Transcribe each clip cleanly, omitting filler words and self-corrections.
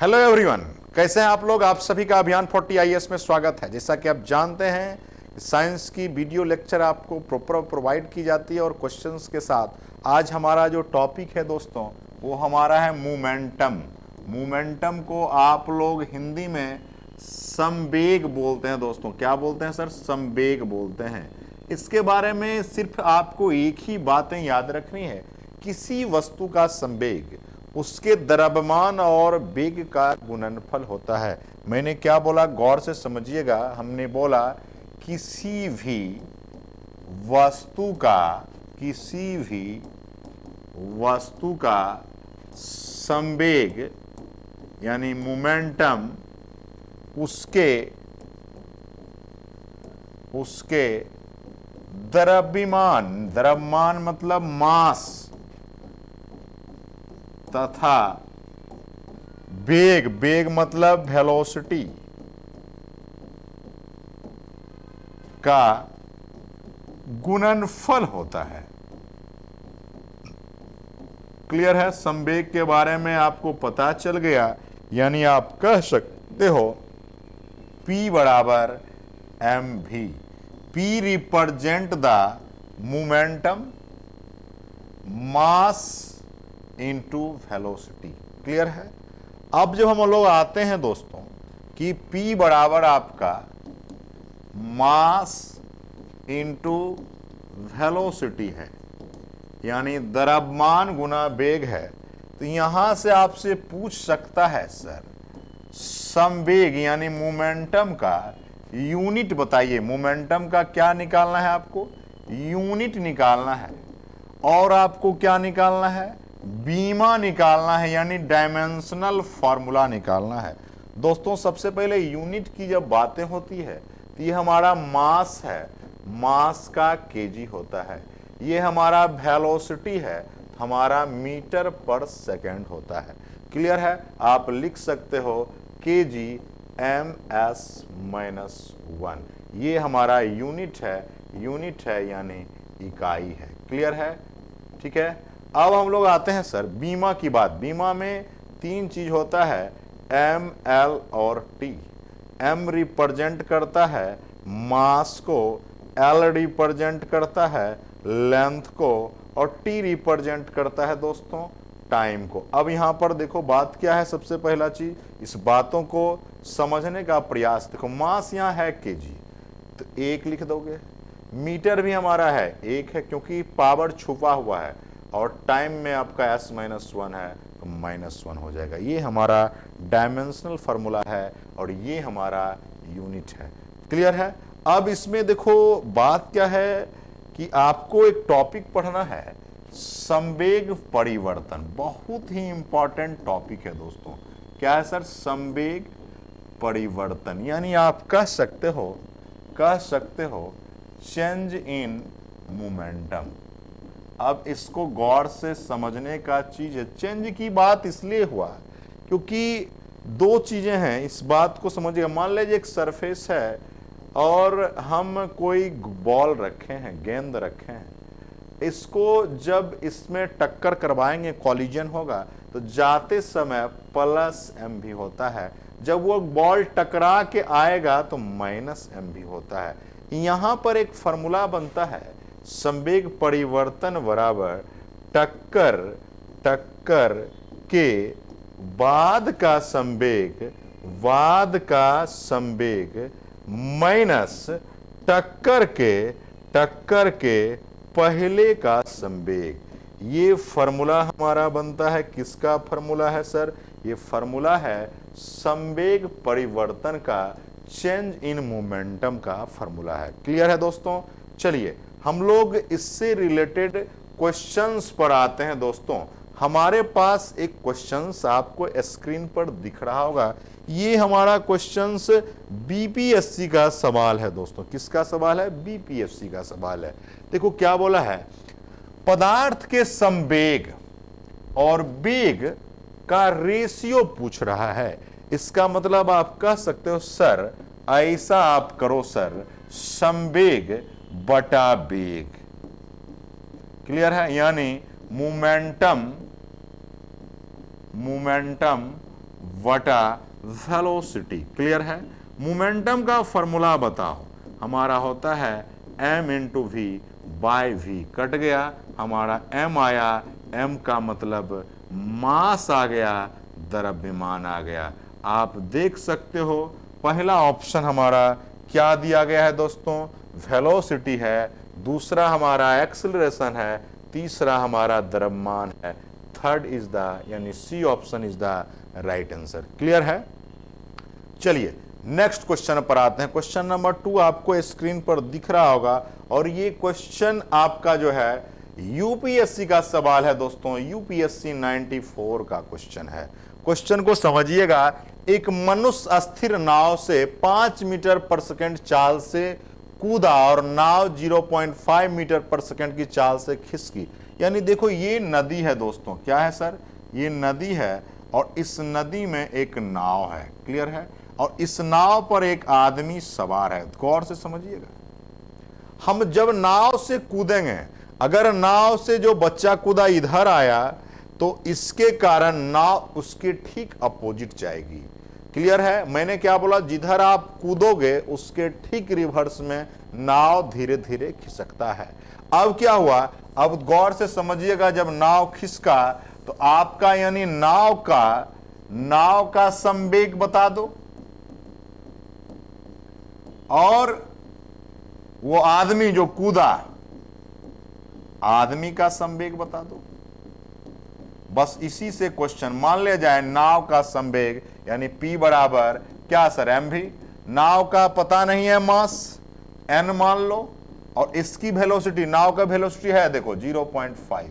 Hello everyone, कैसे हैं आप लोग। आप सभी का अभियान 40 IAS में स्वागत है। जैसा कि आप जानते हैं, साइंस की वीडियो लेक्चर आपको प्रॉपर प्रोवाइड की जाती है और क्वेश्चंस के साथ। आज हमारा जो टॉपिक है दोस्तों, वो हमारा है मोमेंटम। मोमेंटम को आप लोग हिंदी में संवेग बोलते हैं दोस्तों। क्या बोलते हैं सर? संवेग बोलते हैं। इसके बारे में सिर्फ आपको एक ही बातें याद रखनी है। किसी वस्तु का संवेग उसके द्रव्यमान और वेग का गुणनफल होता है। मैंने क्या बोला, गौर से समझिएगा। हमने बोला किसी भी वस्तु का संवेग यानी मोमेंटम उसके द्रव्यमान मतलब मास तथा वेग मतलब वेलोसिटी का गुणनफल होता है। क्लियर है? संवेग के बारे में आपको पता चल गया, यानी आप कह सकते हो P बराबर mv। P represent the momentum mass into velocity. Clear है? अब जब हम लोग आते हैं दोस्तों कि P बराबर आपका मास इनटू वेलोसिटी है, यानी द्रव्यमान गुना वेग है, तो यहां से आपसे पूछ सकता है सर संवेग यानी मोमेंटम का यूनिट बताइए। मोमेंटम का क्या निकालना है आपको? यूनिट निकालना है। और आपको क्या निकालना है? बीमा निकालना है, यानी डायमेंशनल फॉर्मूला निकालना है। दोस्तों सबसे पहले यूनिट की जब बातें होती है तो ये हमारा मास है, मास का केजी होता है। ये हमारा वेलोसिटी है, हमारा मीटर पर सेकेंड होता है। क्लियर है? आप लिख सकते हो केजी ms-1। ये हमारा यूनिट है यानी इकाई है। क्लियर है? ठीक है। अब हम लोग आते हैं सर बीमा की बात। बीमा में तीन चीज होता है, M, L और T। M रिप्रेजेंट करता है मास को, L रिप्रेजेंट करता है लेंथ को और T रिप्रेजेंट करता है दोस्तों टाइम को। अब यहां पर देखो बात क्या है। सबसे पहला चीज, इस बातों को समझने का प्रयास। देखो मास यहां है केजी, तो 1 लिख दोगे। मीटर भी हमारा है 1 है, क्योंकि पावर छुपा हुआ है। और टाइम में आपका s-1 है, तो -1 हो जाएगा। ये हमारा डायमेंशनल फार्मूला है और ये हमारा यूनिट है। क्लियर है? अब इसमें देखो बात क्या है कि आपको एक टॉपिक पढ़ना है, संवेग परिवर्तन। बहुत ही इंपॉर्टेंट टॉपिक है दोस्तों। क्या है सर? संवेग परिवर्तन, यानी आप कह सकते हो चेंज इन मोमेंटम। अब इसको गौर से समझने का चीज है। चेंज की बात इसलिए हुआ क्योंकि दो चीजें हैं, इस बात को समझिएगा। मान लीजिए एक सरफेस है और हम कोई बॉल रखे हैं, गेंद रखे हैं। इसको जब इसमें टक्कर करवाएंगे, कॉलिजन होगा, तो जाते समय +m भी होता है। जब वो बॉल टकरा के आएगा तो -m भी होता है। यहां पर एक फॉर्मूला बनता है, संवेग परिवर्तन बराबर टक्कर के बाद का संवेग माइनस टक्कर के पहले का संवेग। ये फॉर्मूला हमारा बनता है। किसका फॉर्मूला है सर? ये फॉर्मूला है संवेग परिवर्तन का, चेंज इन मोमेंटम का फॉर्मूला है। क्लियर है दोस्तों? चलिए हम लोग इससे रिलेटेड क्वेश्चंस पर आते हैं दोस्तों। हमारे पास एक क्वेश्चंस आपको स्क्रीन पर दिख रहा होगा। ये हमारा क्वेश्चंस बीपीएससी का सवाल है दोस्तों। किसका सवाल है? बीपीएससी का सवाल है। देखो क्या बोला है, पदार्थ के संवेग और वेग का रेशियो पूछ रहा है। इसका मतलब आप कह सकते हो सर ऐसा आप करो सर, संवेग बटा वेग। क्लियर है? यानी मोमेंटम वटा वेलोसिटी। क्लियर है। मोमेंटम का फॉर्मूला बताओ, हमारा होता है m into v by v, cut गया, हमारा m आया, m का मतलब मास आ गया, द्रव्यमान आ गया। आप देख सकते हो पहला ऑप्शन हमारा क्या दिया गया है दोस्तों, वेलोसिटी है, दूसरा हमारा एक्सेलरेशन है, तीसरा हमारा द्रव्यमान है, थर्ड इज द यानी C option is the right answer. Clear है। चलिए नेक्स्ट क्वेश्चन पर आते हैं। क्वेश्चन नंबर 2 आपको स्क्रीन पर दिख रहा होगा और ये क्वेश्चन आपका जो है यूपीएससी का सवाल है दोस्तों, यूपीएससी 94 का क्वेश्चन है। क्वेश्चन को समझिएगा। एक मनुष्य अस्थिर नाव से 5 मीटर पर सेकंड चाल से कूदा और नाव 0.5 मीटर पर सेकंड की चाल से खिसकी। यानी देखो ये नदी है दोस्तों, क्या है सर, ये नदी है और इस नदी में एक नाव है। क्लियर है। और इस नाव पर एक आदमी सवार है। गौर से समझिएगा, हम जब नाव से कूदेंगे, अगर नाव से जो बच्चा कूदा इधर आया तो इसके कारण नाव उसके ठीक अपोजिट जाएगी। क्लियर है। मैंने क्या बोला, जिधर आप कूदोगे उसके ठीक रिवर्स में नाव धीरे धीरे खिसकता है। अब क्या हुआ, अब गौर से समझिएगा, जब नाव खिसका तो आपका यानी नाव का संवेग बता दो और वो आदमी जो कूदा, आदमी का संवेग बता दो। बस इसी से क्वेश्चन मान लिया जाए, नाव का संवेग यानी P बराबर क्या सर, m भी। नाव का पता नहीं है मास, n मान लो, और इसकी वेलोसिटी, नाव का वेलोसिटी है देखो 0.5।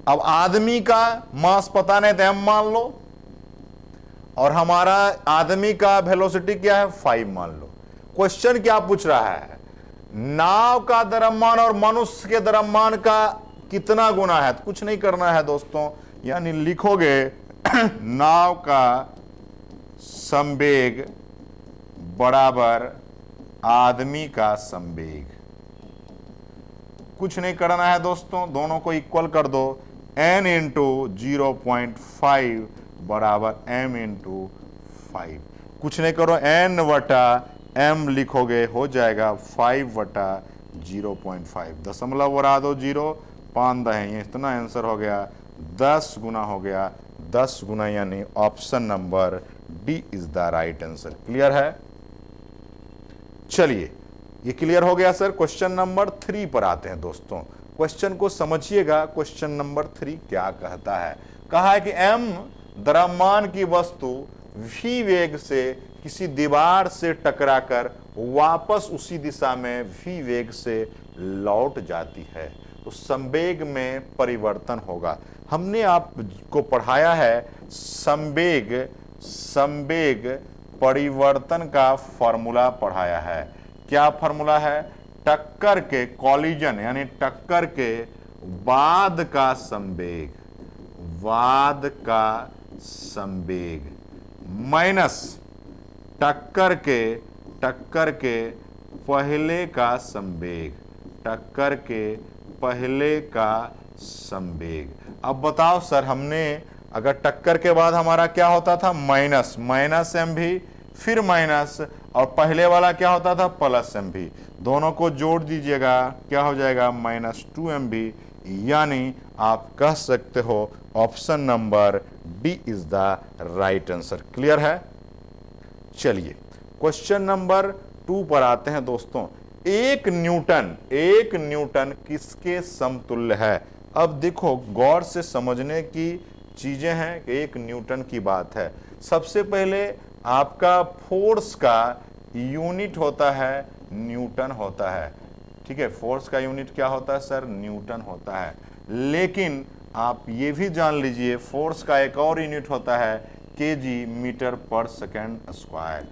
अब आदमी का मास पता नहीं तो m मान लो, और हमारा आदमी का वेलोसिटी क्या है 5 मान लो। क्वेश्चन क्या पूछ रहा है, नाव का द्रव्यमान और मनुष्य के द्रव्यमान का कितना गुना है। तो कुछ नहीं करना है दोस्तों, यानी लिखोगे नाव का संवेग बराबर आदमी का संवेग। कुछ नहीं करना है दोस्तों, दोनों को इक्वल कर दो, n इंटू 0.5 बराबर m इंटू 5। कुछ नहीं करो, n वटा m लिखोगे, हो जाएगा 5 वटा 0.5। दशमलव बढ़ा दो 0, 5 दहें, इतना आंसर हो गया, 10 गुना हो गया, 10 गुना, यानी option number D is the right answer. Clear है। चलिए ये क्लियर हो गया सर। क्वेश्चन नंबर 3 पर आते हैं दोस्तों। क्वेश्चन को समझिएगा। क्वेश्चन नंबर 3 क्या कहता है, कहा है कि m द्रव्यमान की वस्तु v वेग से किसी दीवार से टकराकर वापस उसी दिशा में v वेग से लौट जाती है तो संवेग में परिवर्तन होगा। हमने आपको पढ़ाया है संवेग परिवर्तन का फॉर्मूला पढ़ाया है। क्या फॉर्मूला है, टक्कर के, कॉलिजन यानी टक्कर के बाद का संवेग माइनस टक्कर के पहले का संवेग। अब बताओ सर, हमने अगर टक्कर के बाद हमारा क्या होता था, माइनस एम भी, फिर माइनस, और पहले वाला क्या होता था, प्लस एम भी। दोनों को जोड़ दीजिएगा, क्या हो जाएगा, -2 MV। यानी आप कह सकते हो option number D is the right answer. Clear है। चलिए क्वेश्चन नंबर 2 पर आते हैं दोस्तों। एक न्यूटन किसके समतुल्य है। अब देखो गौर से समझने की चीजें हैं कि एक न्यूटन की बात है। सबसे पहले आपका फोर्स का यूनिट होता है न्यूटन होता है, ठीक है। फोर्स का यूनिट क्या होता है सर, न्यूटन होता है। लेकिन आप ये भी जान लीजिए फोर्स का एक और यूनिट होता है केजी, मीटर पर सेकेंड स्क्वायर।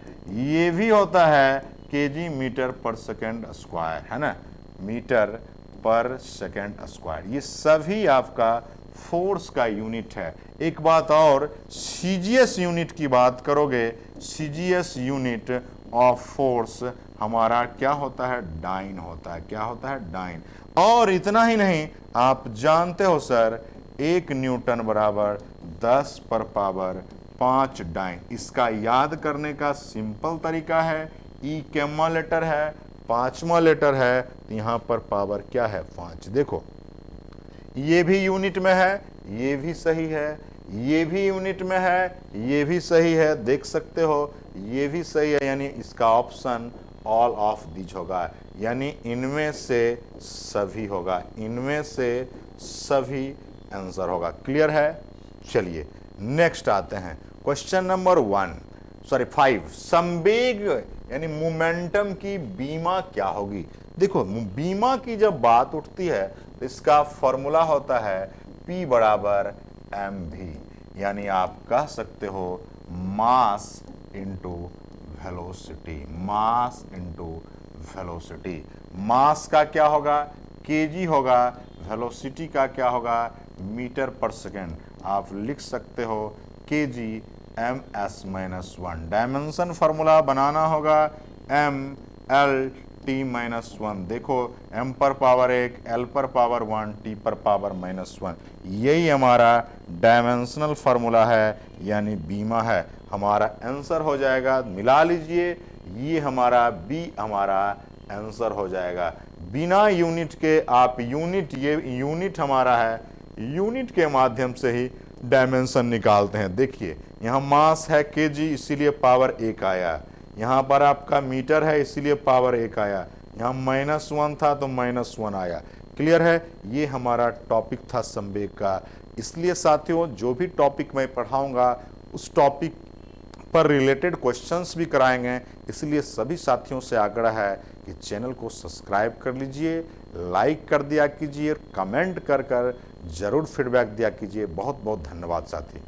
ये भी होता है केजी, मीटर पर सेकेंड स्क्वायर, है ना, मीटर पर सेकेंड स्क्वायर। ये सभी आपका फोर्स का यूनिट है। एक बात और, सीजीएस यूनिट की बात करोगे, सीजीएस यूनिट ऑफ फोर्स हमारा क्या होता है, डाइन होता है। क्या होता है, डाइन। और इतना ही नहीं, आप जानते हो सर 1 न्यूटन बराबर 10 पर पावर 5 डाइन। इसका याद करने का सिंपल तरीका है, ई कैमा लेटर है, 5वां लेटर है, तो यहां पर पावर क्या है 5। देखो ये भी यूनिट में है, ये भी सही है, ये भी यूनिट में है, ये भी सही है, देख सकते हो ये भी सही है, यानी इसका ऑप्शन ऑल ऑफ दिस होगा, यानी इनमें से सभी होगा, इनमें से सभी आंसर होगा। क्लियर है? चलिए नेक्स्ट आते हैं क्वेश्चन नंबर 5। संवेग यानी मोमेंटम की बीमा क्या होगी? देखो बीमा की जब बात उठती है तो इसका फॉर्मूला होता है P बराबर mv, यानी आप कह सकते हो mass into velocity, mass into velocity. Mass का क्या होगा kg होगा, वेलोसिटी का क्या होगा मीटर पर सेकेंड। आप लिख सकते हो kg ms-1। डायमेंशन फार्मूला बनाना होगा ml-t-1। देखो m पर पावर 1, l पर पावर 1, t पर पावर -1, यही हमारा डायमेंशनल फार्मूला है, यानी बीमा है। हमारा आंसर हो जाएगा, मिला लीजिए, ये हमारा बी हमारा आंसर हो जाएगा। बिना यूनिट के आप यूनिट, ये यूनिट हमारा है, यूनिट के माध्यम से ही डायमेंशन निकालते हैं। देखिए यहाँ मास है kg, इसीलिए पावर 1 आया, यहाँ पर आपका मीटर है इसीलिए पावर 1 आया, यहाँ -1 था तो -1 आया। क्लियर है? ये हमारा टॉपिक था संवेग का। इसलिए साथियों जो भी टॉपिक मैं पढ़ाऊंगा उस टॉपिक पर रिलेटेड क्वेश्चंस भी कराएंगे, इसलिए सभी साथियों से आग्रह है कि चैनल को सब्सक्राइब कर लीजिए, लाइक कर दिया कीजिए, कमेंट कर जरूर फीडबैक दिया कीजिए। बहुत बहुत धन्यवाद साथी।